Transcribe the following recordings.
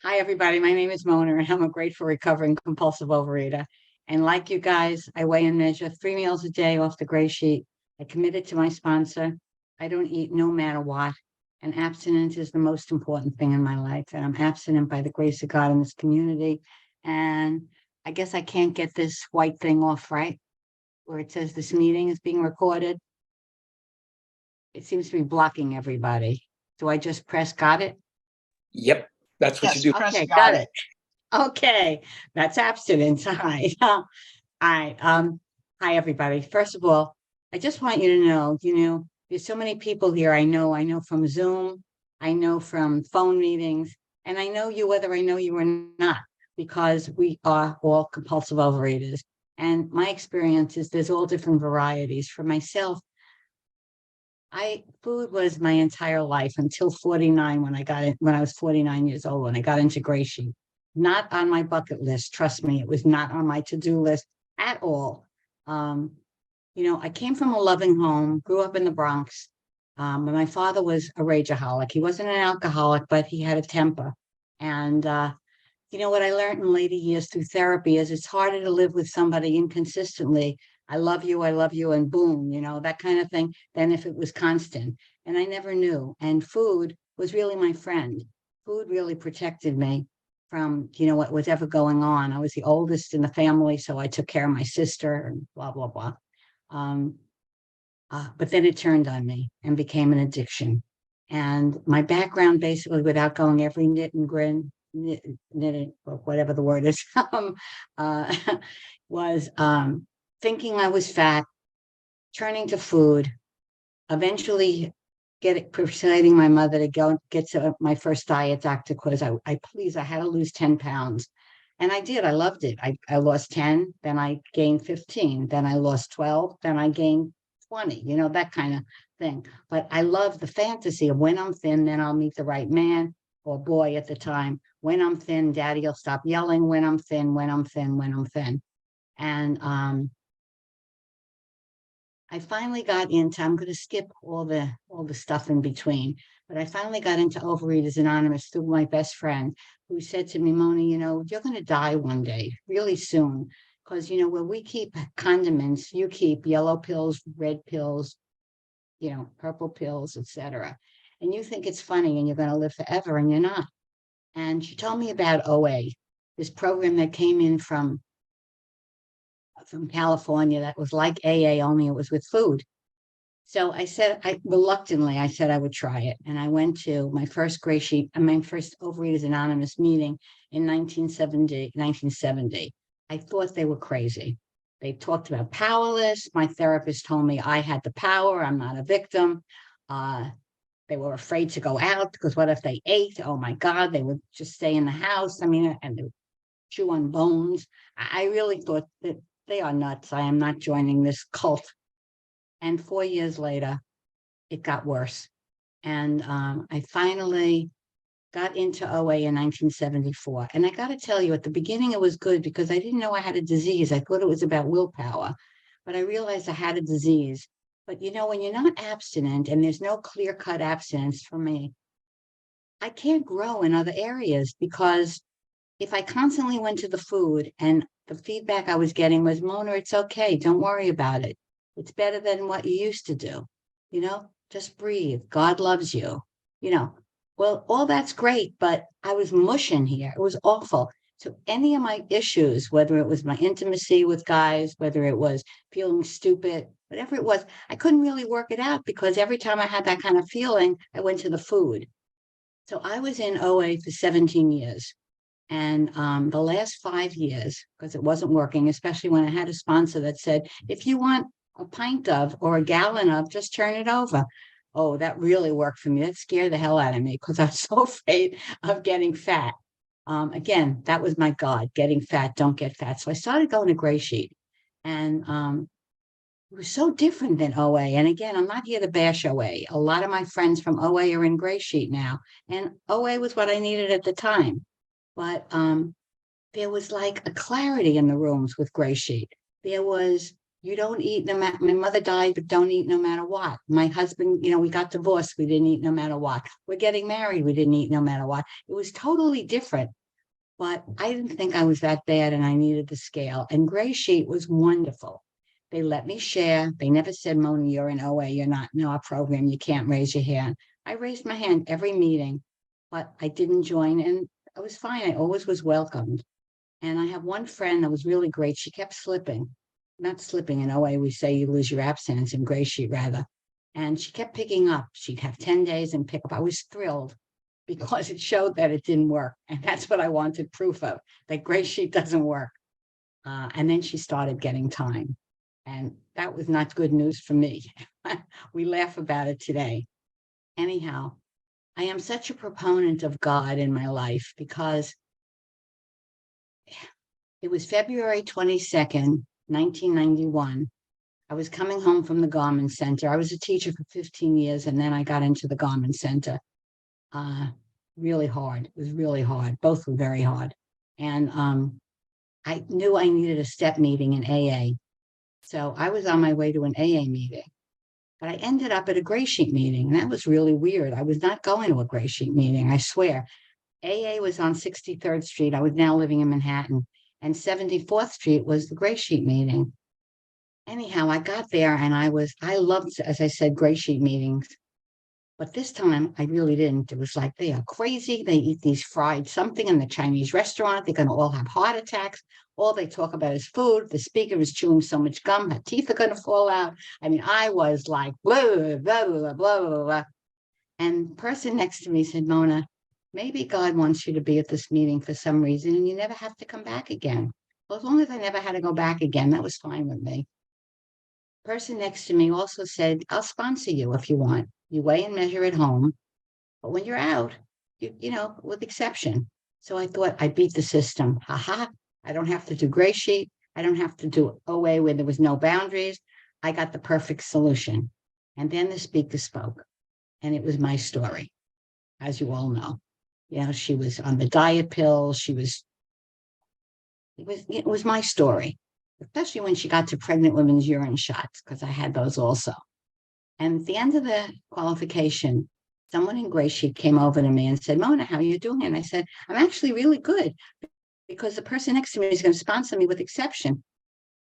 Hi, everybody. My name is Mona, and I'm a grateful recovering compulsive overeater. And like you guys, I weigh and measure 3 meals a day off the gray sheet. I committed to my sponsor. I don't eat no matter what. And abstinence is the most important thing in my life. And I'm abstinent by the grace of God in this community. And I guess I can't get this white thing off, right? Where it says this meeting is being recorded. It seems to be blocking everybody. Do I just press got it? Yep, that's what you Yes, do. press Okay, got got it. it. Okay, that's abstinence. Hi. Hi. Hi, everybody. First of all, I just want you to know, there's so many people here. I know from Zoom, I know from phone meetings, and I know you whether I know you or not, because we are all compulsive overeaters. And my experience is there's all different varieties. For myself, food was my entire life until 49 when I was 49 years old, when I got into Gray Sheet. Not on my bucket list. Trust me, it was not on my to-do list at all. I came from a loving home, grew up in the Bronx. And my father was a rageaholic. He wasn't an alcoholic, but he had a temper. And what I learned in later years through therapy is it's harder to live with somebody inconsistently. I love you, and boom, that kind of thing, than if it was constant. And I never knew. And food was really my friend. Food really protected me from, what was ever going on. I was the oldest in the family, so I took care of my sister and blah, blah, blah. But then it turned on me and became an addiction. And my background, basically, without going every knit and grin, knitting, or whatever the word is, was thinking I was fat, turning to food, eventually persuading my mother to go get to my first diet doctor because I had to lose 10 pounds. And I did. I loved it. I lost 10, then I gained 15, then I lost 12, then I gained 20, that kind of thing. But I love the fantasy of when I'm thin, then I'll meet the right man or boy at the time. When I'm thin, daddy will stop yelling. When I'm thin, when I'm thin, when I'm thin. And I finally got into, I'm going to skip all the stuff in between, but I finally got into Overeaters Anonymous through my best friend who said to me, Mona, you're going to die one day, really soon. Because, where we keep condiments, you keep yellow pills, red pills, purple pills, etc. And you think it's funny and you're going to live forever, and you're not. And she told me about OA, this program that came in from California that was like AA, only it was with food. So I said, reluctantly, I said I would try it. And I went to my first Gray Sheet, my first Overeaters Anonymous meeting in 1970. I thought they were crazy. They talked about powerless. My therapist told me I had the power. I'm not a victim. They were afraid to go out because what if they ate? Oh my God, they would just stay in the house. And they would chew on bones. I really thought that they are nuts. I am not joining this cult. And 4 years later, it got worse. And I finally got into OA in 1974. And I got to tell you, at the beginning, it was good because I didn't know I had a disease. I thought it was about willpower, but I realized I had a disease. But when you're not abstinent and there's no clear-cut abstinence for me, I can't grow in other areas because if I constantly went to the food and the feedback I was getting was, Mona, it's okay. Don't worry about it. It's better than what you used to do. Just breathe. God loves you. Well, all that's great, but I was mushing here. It was awful. So any of my issues, whether it was my intimacy with guys, whether it was feeling stupid, whatever it was, I couldn't really work it out because every time I had that kind of feeling, I went to the food. So I was in OA for 17 years. And the last 5 years, because it wasn't working, especially when I had a sponsor that said, if you want a pint of or a gallon of, just turn it over. Oh, that really worked for me. That scared the hell out of me because I was so afraid of getting fat. Again, that was my God, getting fat, don't get fat. So I started going to Gray Sheet. And it was so different than OA. And again, I'm not here to bash OA. A lot of my friends from OA are in Gray Sheet now. And OA was what I needed at the time. But there was like a clarity in the rooms with Gray Sheet. There was, you don't eat no matter, my mother died, but don't eat no matter what. My husband, we got divorced, we didn't eat no matter what. We're getting married, we didn't eat no matter what. It was totally different. but I didn't think I was that bad and I needed the scale. And Gray Sheet was wonderful. They let me share. They never said, Mona, you're in OA. You're not in our program. You can't raise your hand. I raised my hand every meeting, but I didn't join. And I was fine. I always was welcomed. And I have one friend that was really great. She kept slipping, not slipping in OA. We say you lose your abstinence, in Gray Sheet rather. And she kept picking up. She'd have 10 days and pick up. I was thrilled because it showed that it didn't work. And that's what I wanted proof of, that Gray Sheet doesn't work. And then she started getting time. And that was not good news for me. We laugh about it today. Anyhow, I am such a proponent of God in my life because it was February 22nd, 1991. I was coming home from the Garment Center. I was a teacher for 15 years, and then I got into the Garment Center. Really hard. It was really hard. Both were very hard. And I knew I needed a step meeting in AA. So I was on my way to an AA meeting, but I ended up at a Gray Sheet meeting. And that was really weird. I was not going to a Gray Sheet meeting, I swear. AA was on 63rd Street. I was now living in Manhattan. And 74th Street was the Gray Sheet meeting. Anyhow, I got there and I loved, as I said, Gray Sheet meetings. But this time I really didn't. It was like, they are crazy. They eat these fried something in the Chinese restaurant. They're going to all have heart attacks. All they talk about is food. The speaker is chewing so much gum, her teeth are going to fall out. I mean, I was like, blah, blah, blah, blah, blah, blah. And the person next to me said, Mona, maybe God wants you to be at this meeting for some reason and you never have to come back again. Well, as long as I never had to go back again, that was fine with me. The person next to me also said, I'll sponsor you if you want. You weigh and measure at home, but when you're out, you know, with exception. So I thought I beat the system. Ha. I don't have to do Gray Sheet. I don't have to do OA where there was no boundaries. I got the perfect solution. And then the speaker spoke, and it was my story, as you all know. You know, she was on the diet pills. It was my story, especially when she got to pregnant women's urine shots, because I had those also. And at the end of the qualification, someone in Gray Sheet came over to me and said, Mona, how are you doing? And I said, I'm actually really good because the person next to me is going to sponsor me with exception.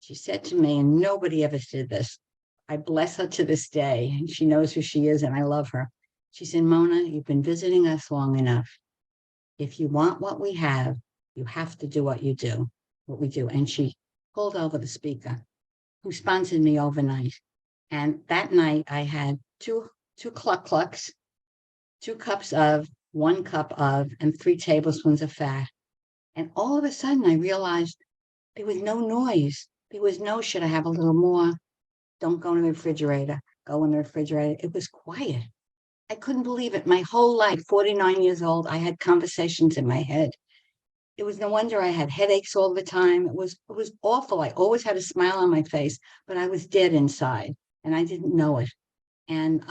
She said to me, and nobody ever did this. I bless her to this day, and she knows who she is, and I love her. She said, Mona, you've been visiting us long enough. If you want what we have, you have to do what we do. And she pulled over the speaker who sponsored me overnight. And that night I had two clucks, 2 cups of, 1 cup of, and 3 tablespoons of fat. And all of a sudden I realized there was no noise. There was no, should I have a little more? Don't go in the refrigerator. Go in the refrigerator. It was quiet. I couldn't believe it. My whole life, 49 years old, I had conversations in my head. It was no wonder I had headaches all the time. It was awful. I always had a smile on my face, but I was dead inside. And I didn't know it. And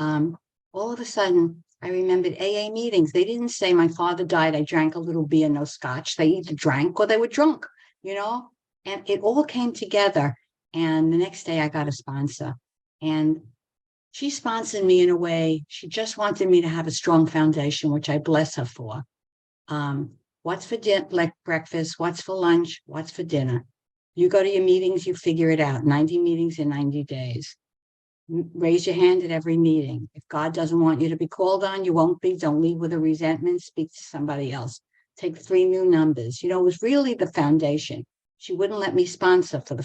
all of a sudden, I remembered AA meetings. They didn't say my father died, I drank a little beer, no scotch. They either drank or they were drunk, you know? And it all came together. And the next day I got a sponsor. And she sponsored me in a way. She just wanted me to have a strong foundation, which I bless her for. What's for breakfast? What's for lunch? What's for dinner? You go to your meetings, you figure it out. 90 meetings in 90 days. Raise your hand at every meeting. If God doesn't want you to be called on, you won't be. Don't leave with a resentment. Speak to somebody else. Take 3 new numbers. You know, it was really the foundation. She wouldn't let me sponsor for the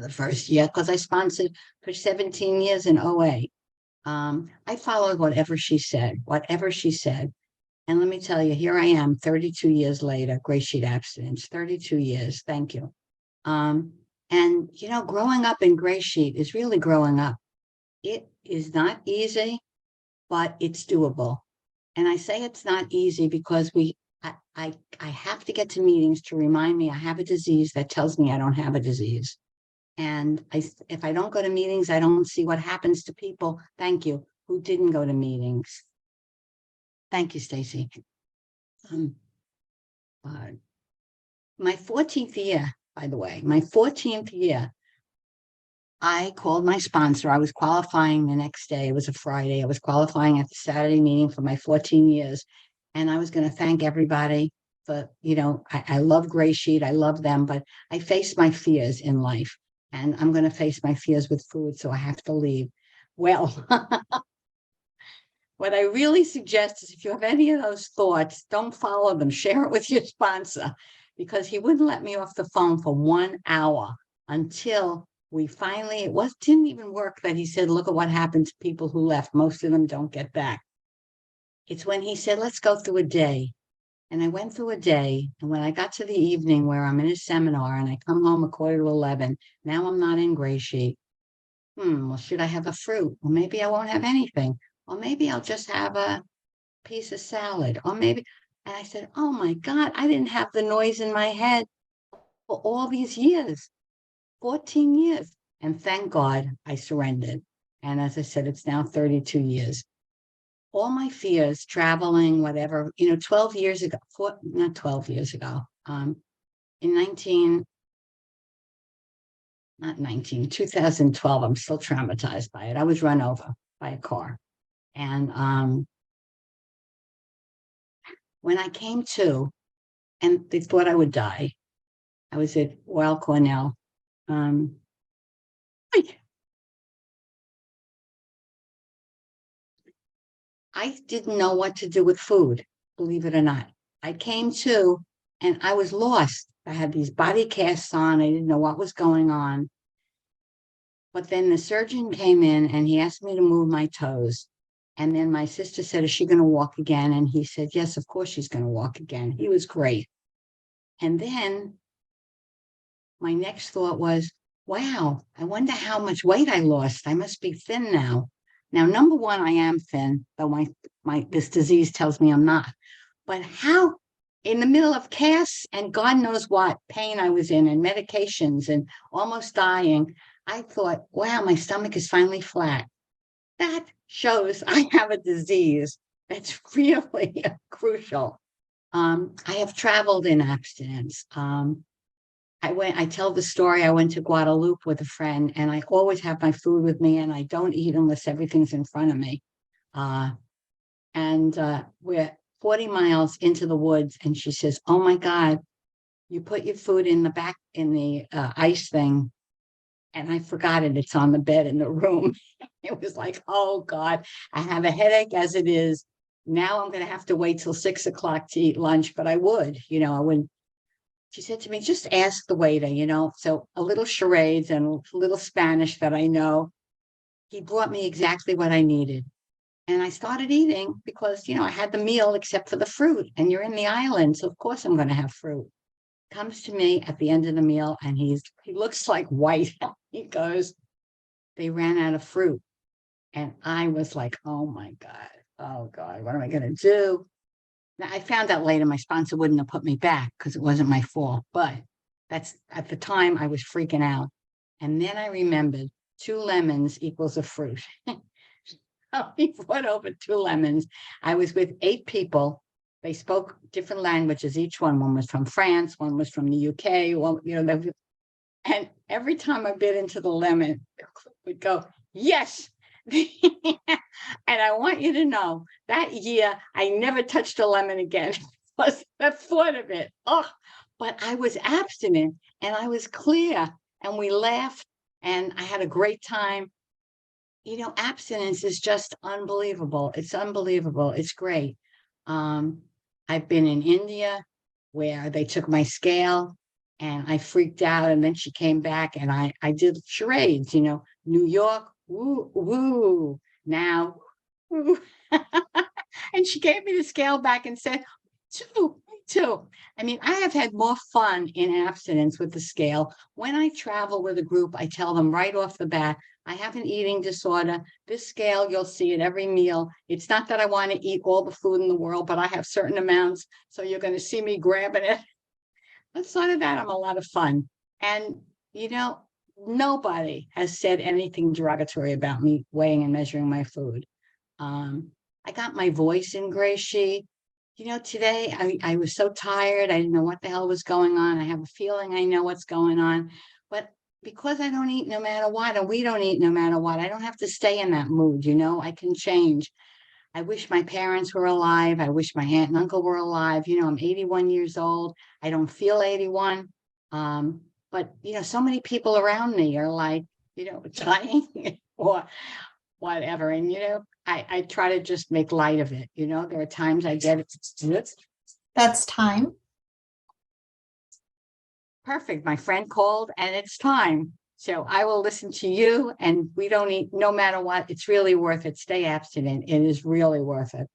first year because I sponsored for 17 years in OA. I followed whatever she said. And let me tell you, here I am 32 years later, Gray Sheet abstinence, 32 years. Thank you. And, you know, growing up in Gray Sheet is really growing up. It is not easy, but it's doable. And I say it's not easy because I have to get to meetings to remind me I have a disease that tells me I don't have a disease. And if I don't go to meetings, I don't see what happens to people, thank you, who didn't go to meetings. Thank you, Stacy. My 14th year, by the way, I called my sponsor. I was qualifying the next day. It was a Friday. I was qualifying at the Saturday meeting for my 14 years. And I was going to thank everybody. I love Gray Sheet. I love them, but I face my fears in life, and I'm going to face my fears with food. So I have to leave. Well, what I really suggest is if you have any of those thoughts, don't follow them. Share it with your sponsor, because he wouldn't let me off the phone for 1 hour until we finally, didn't even work that he said, look at what happened to people who left. Most of them don't get back. It's when he said, let's go through a day. And I went through a day. And when I got to the evening where I'm in a seminar and I come home 11:15, now I'm not in Gray Sheet. Well, should I have a fruit? Or maybe I won't have anything. Or maybe I'll just have a piece of salad. Or maybe, and I said, oh my God, I didn't have the noise in my head for all these years, 14 years. And thank God I surrendered. And as I said, it's now 32 years. All my fears, traveling, whatever, 12 years ago, not 12 years ago, in 2012, I'm still traumatized by it. I was run over by a car. And when I came to, and they thought I would die, I was at Weill Cornell. I didn't know what to do with food, believe it or not. I came to, and I was lost. I had these body casts on. I didn't know what was going on. But then the surgeon came in and he asked me to move my toes. And then my sister said, is she going to walk again? And he said, yes, of course she's going to walk again. He was great. And then my next thought was, wow, I wonder how much weight I lost. I must be thin now. Now, number one, I am thin, though this disease tells me I'm not. But how, in the middle of casts and God knows what pain I was in and medications and almost dying, I thought, wow, my stomach is finally flat. That shows I have a disease that's really crucial. I have traveled in abstinence. I tell the story. I went to Guadeloupe with a friend, and I always have my food with me, and I don't eat unless everything's in front of me. We're 40 miles into the woods, and she says, oh my God, you put your food in the back in the ice thing. And I forgot it. It's on the bed in the room. It was like, oh God, I have a headache as it is. Now I'm going to have to wait till 6 o'clock to eat lunch, but I would, I wouldn't. She said to me, just ask the waiter, so a little charades and a little Spanish that I know. He brought me exactly what I needed. And I started eating because, I had the meal except for the fruit, and you're in the island. So of course I'm going to have fruit. Comes to me at the end of the meal and he looks like white. He goes, they ran out of fruit. And I was like, oh my God, what am I going to do? Now, I found out later my sponsor wouldn't have put me back because it wasn't my fault. But that's at the time I was freaking out. And then I remembered 2 lemons equals a fruit. He brought over 2 lemons. I was with 8 people. They spoke different languages. Each one was from France, one was from the UK. And every time I bit into the lemon, the cook would go, yes. And I want you to know that year, I never touched a lemon again. Was the thought of it. Oh, but I was abstinent and I was clear and we laughed and I had a great time. Abstinence is just unbelievable. It's unbelievable. It's great. I've been in India where they took my scale and I freaked out. And then she came back and I did charades, New York, woo, woo, now, woo. And she gave me the scale back and said, me too. I mean, I have had more fun in abstinence with the scale. When I travel with a group, I tell them right off the bat, I have an eating disorder. This scale, you'll see it every meal. It's not that I want to eat all the food in the world, but I have certain amounts. So you're going to see me grabbing it. Outside of that, I'm a lot of fun. And, nobody has said anything derogatory about me weighing and measuring my food. I got my voice in Gray Sheet. Today I was so tired. I didn't know what the hell was going on. I have a feeling I know what's going on. But because I don't eat no matter what, and we don't eat no matter what, I don't have to stay in that mood, I can change. I wish my parents were alive. I wish my aunt and uncle were alive. I'm 81 years old. I don't feel 81. But so many people around me are like, dying or whatever. And I try to just make light of it. There are times I get it. That's time. Perfect. My friend called and it's time. So I will listen to you, and we don't eat, no matter what. It's really worth it. Stay abstinent. It is really worth it.